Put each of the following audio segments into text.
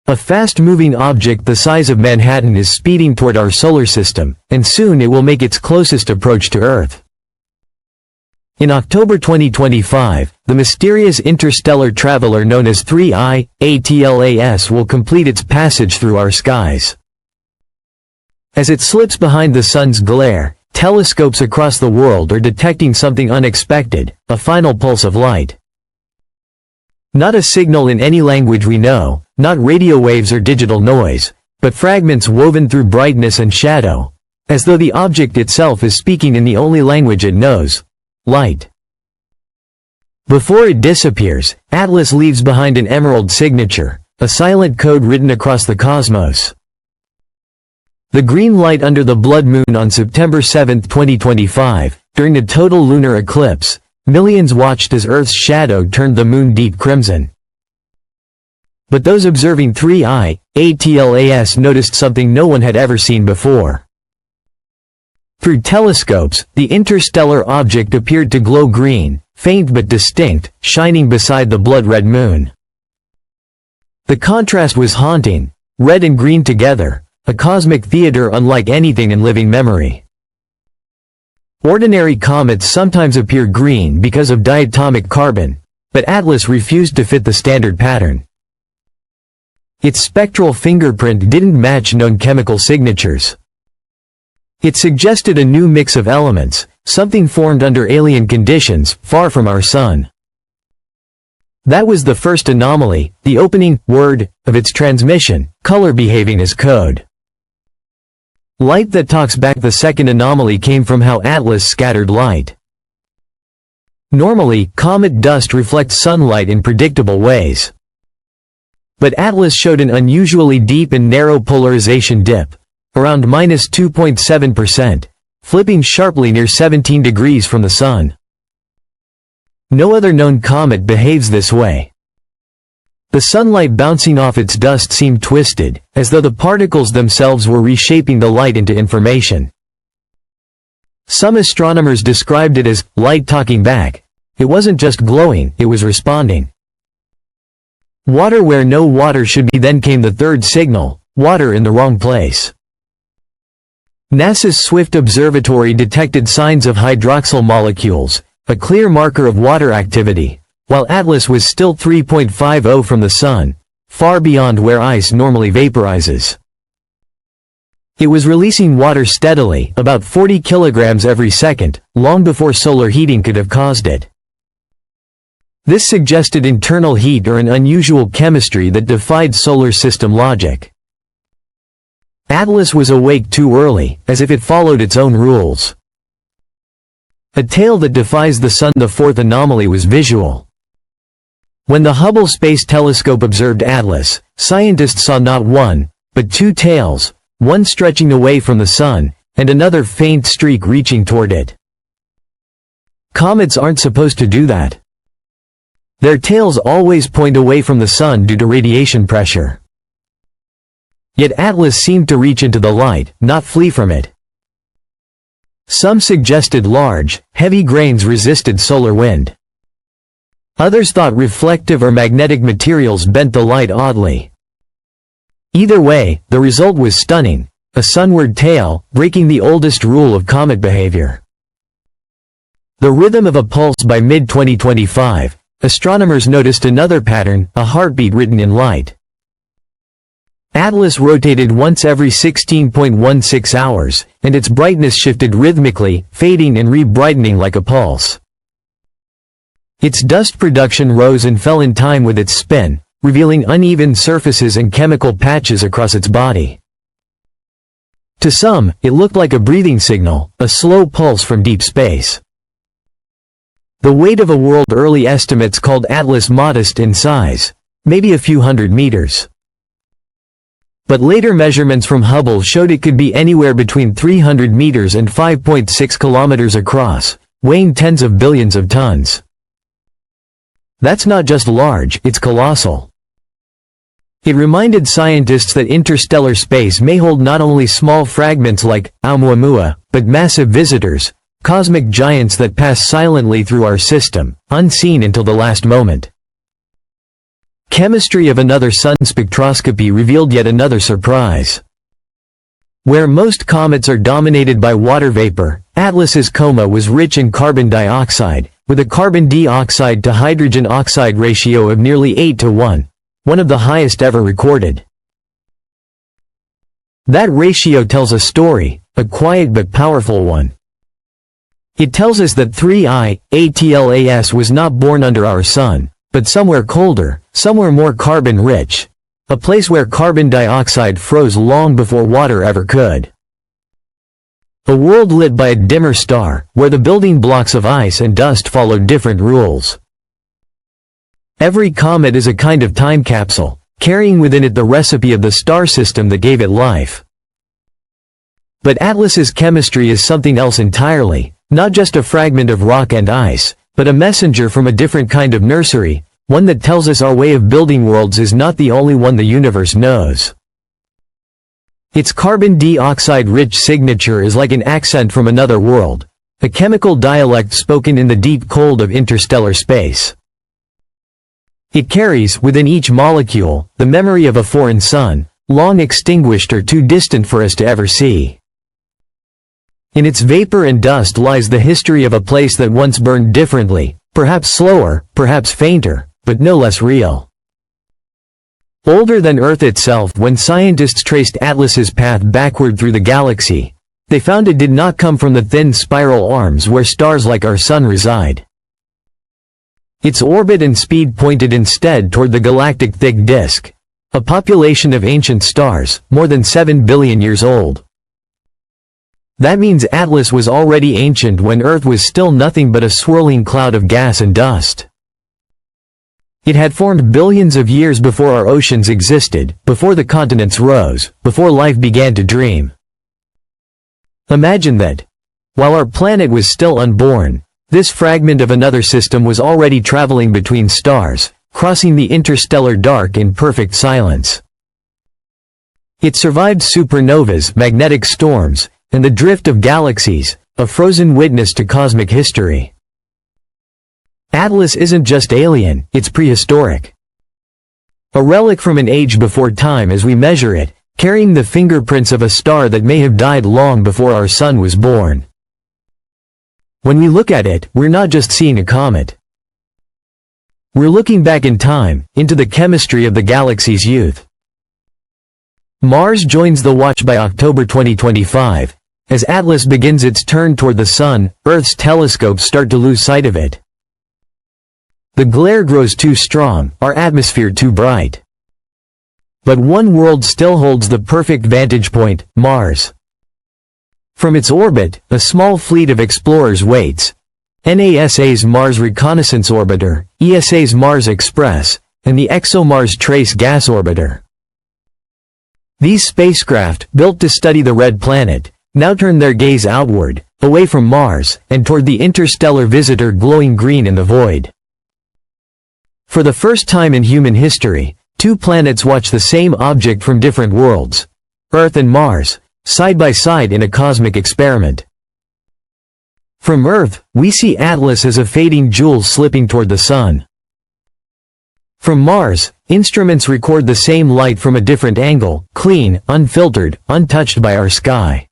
A fast-moving object the size of Manhattan is speeding toward our solar system, and soon it will make its closest approach to Earth. In October 2025, the mysterious interstellar traveler known as 3I, ATLAS will complete its passage through our skies. As it slips behind the sun's glare, telescopes across the world are detecting something unexpected, a final pulse of light. Not a signal in any language we know, not radio waves or digital noise, but fragments woven through brightness and shadow, as though the object itself is speaking in the only language it knows: light. Before it disappears, Atlas leaves behind an emerald signature, a silent code written across the cosmos. The green light under the blood moon on September 7, 2025, during a total lunar eclipse, millions watched as Earth's shadow turned the moon deep crimson. But those observing 3I, ATLAS noticed something no one had ever seen before. Through telescopes, the interstellar object appeared to glow green, faint but distinct, shining beside the blood-red moon. The contrast was haunting, red and green together, a cosmic theater unlike anything in living memory. Ordinary comets sometimes appear green because of diatomic carbon, but Atlas refused to fit the standard pattern. Its spectral fingerprint didn't match known chemical signatures. It suggested a new mix of elements, something formed under alien conditions, far from our sun. That was the first anomaly, the opening word of its transmission, color behaving as code. Light that talks back. The second anomaly came from how Atlas scattered light. Normally, comet dust reflects sunlight in predictable ways. But Atlas showed an unusually deep and narrow polarization dip, around -2.7%, flipping sharply near 17 degrees from the sun. No other known comet behaves this way. The sunlight bouncing off its dust seemed twisted, as though the particles themselves were reshaping the light into information. Some astronomers described it as light talking back. It wasn't just glowing, it was responding. Water where no water should be. Then came the third signal, water in the wrong place. NASA's Swift Observatory detected signs of hydroxyl molecules, a clear marker of water activity, while Atlas was still 3.50 from the sun, far beyond where ice normally vaporizes. It was releasing water steadily, about 40 kilograms every second, long before solar heating could have caused it. This suggested internal heat or an unusual chemistry that defied solar system logic. Atlas was awake too early, as if it followed its own rules. A tale that defies the sun. The fourth anomaly was visual. When the Hubble Space Telescope observed Atlas, scientists saw not one, but two tails, one stretching away from the sun, and another faint streak reaching toward it. Comets aren't supposed to do that. Their tails always point away from the sun due to radiation pressure. Yet Atlas seemed to reach into the light, not flee from it. Some suggested large, heavy grains resisted solar wind. Others thought reflective or magnetic materials bent the light oddly. Either way, the result was stunning, a sunward tail, breaking the oldest rule of comet behavior. The rhythm of a pulse. By mid-2025, astronomers noticed another pattern, a heartbeat written in light. Atlas rotated once every 16.16 hours, and its brightness shifted rhythmically, fading and re-brightening like a pulse. Its dust production rose and fell in time with its spin, revealing uneven surfaces and chemical patches across its body. To some, it looked like a breathing signal, a slow pulse from deep space. The weight of a world. Early estimates called Atlas modest in size, maybe a few hundred meters. But later measurements from Hubble showed it could be anywhere between 300 meters and 5.6 kilometers across, weighing tens of billions of tons. That's not just large, it's colossal. It reminded scientists that interstellar space may hold not only small fragments like Oumuamua, but massive visitors, cosmic giants that pass silently through our system, unseen until the last moment. chemistry of another sun spectroscopy revealed yet another surprise. Where most comets are dominated by water vapor, Atlas's coma was rich in carbon dioxide, with a carbon dioxide to hydrogen oxide ratio of nearly 8:1, one of the highest ever recorded. That ratio tells a story, a quiet but powerful one. It tells us that 3I, Atlas was not born under our sun, but somewhere colder, somewhere more carbon-rich. A place where carbon dioxide froze long before water ever could. A world lit by a dimmer star, where the building blocks of ice and dust followed different rules. Every comet is a kind of time capsule, carrying within it the recipe of the star system that gave it life. But Atlas's chemistry is something else entirely, not just a fragment of rock and ice, but a messenger from a different kind of nursery, one that tells us our way of building worlds is not the only one the universe knows. Its carbon dioxide-rich signature is like an accent from another world, a chemical dialect spoken in the deep cold of interstellar space. It carries, within each molecule, the memory of a foreign sun, long extinguished or too distant for us to ever see. In its vapor and dust lies the history of a place that once burned differently, perhaps slower, perhaps fainter, but no less real. Older than Earth itself. When scientists traced Atlas's path backward through the galaxy, they found it did not come from the thin spiral arms where stars like our sun reside. Its orbit and speed pointed instead toward the galactic thick disk, a population of ancient stars, more than 7 billion years old. That means Atlas was already ancient when Earth was still nothing but a swirling cloud of gas and dust. It had formed billions of years before our oceans existed, before the continents rose, before life began to dream. Imagine that, while our planet was still unborn, this fragment of another system was already traveling between stars, crossing the interstellar dark in perfect silence. It survived supernovas, magnetic storms, and the drift of galaxies, a frozen witness to cosmic history. Atlas isn't just alien, it's prehistoric. A relic from an age before time as we measure it, carrying the fingerprints of a star that may have died long before our sun was born. When we look at it, we're not just seeing a comet. We're looking back in time, into the chemistry of the galaxy's youth. Mars joins the watch by October 2025. As Atlas begins its turn toward the sun, Earth's telescopes start to lose sight of it. The glare grows too strong, our atmosphere too bright. But one world still holds the perfect vantage point, Mars. From its orbit, a small fleet of explorers waits. NASA's Mars Reconnaissance Orbiter, ESA's Mars Express, and the ExoMars Trace Gas Orbiter. These spacecraft, built to study the red planet, now turn their gaze outward, away from Mars, and toward the interstellar visitor glowing green in the void. For the first time in human history, two planets watch the same object from different worlds, Earth and Mars, side by side in a cosmic experiment. From Earth, we see Atlas as a fading jewel slipping toward the sun. From Mars, instruments record the same light from a different angle, clean, unfiltered, untouched by our sky.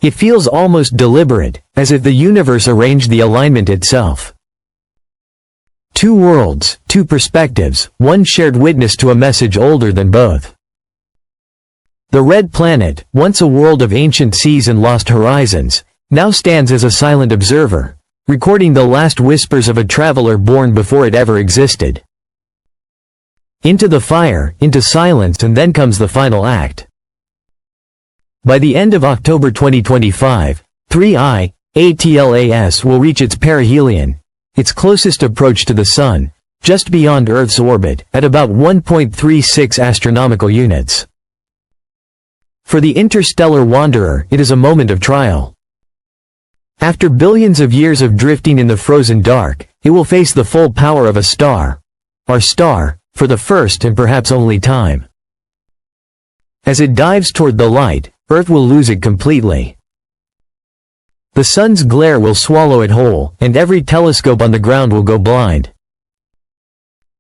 It feels almost deliberate, as if the universe arranged the alignment itself. Two worlds, two perspectives, one shared witness to a message older than both. The red planet, once a world of ancient seas and lost horizons, now stands as a silent observer, recording the last whispers of a traveler born before it ever existed. Into the fire, into silence, and then comes the final act. By the end of October 2025, 3I, Atlas will reach its perihelion, its closest approach to the Sun, just beyond Earth's orbit, at about 1.36 astronomical units. For the interstellar wanderer, it is a moment of trial. After billions of years of drifting in the frozen dark, it will face the full power of a star. Our star, for the first and perhaps only time. As it dives toward the light, Earth will lose it completely. The sun's glare will swallow it whole, and every telescope on the ground will go blind.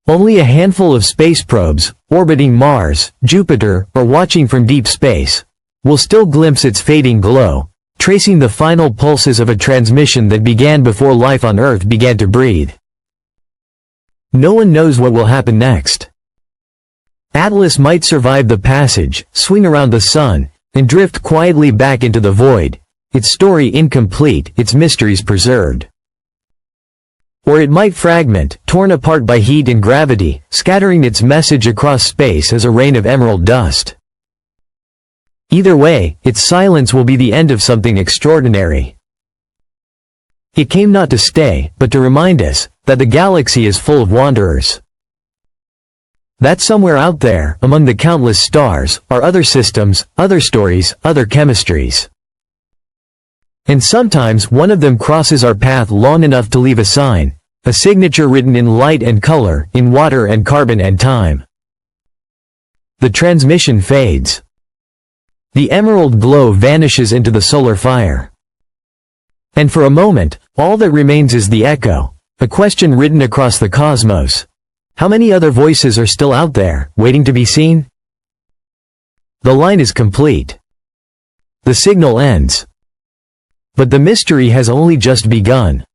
Only a handful of space probes, orbiting Mars, Jupiter, or watching from deep space, will still glimpse its fading glow, tracing the final pulses of a transmission that began before life on Earth began to breathe. No one knows what will happen next. Atlas might survive the passage, swing around the sun, and drift quietly back into the void, its story incomplete, its mysteries preserved. Or it might fragment, torn apart by heat and gravity, scattering its message across space as a rain of emerald dust. Either way, its silence will be the end of something extraordinary. It came not to stay, but to remind us that the galaxy is full of wanderers. That somewhere out there, among the countless stars, are other systems, other stories, other chemistries. And sometimes one of them crosses our path long enough to leave a sign, a signature written in light and color, in water and carbon and time. The transmission fades. The emerald glow vanishes into the solar fire. And for a moment, all that remains is the echo, a question written across the cosmos. How many other voices are still out there, waiting to be seen? The line is complete. The signal ends. But the mystery has only just begun.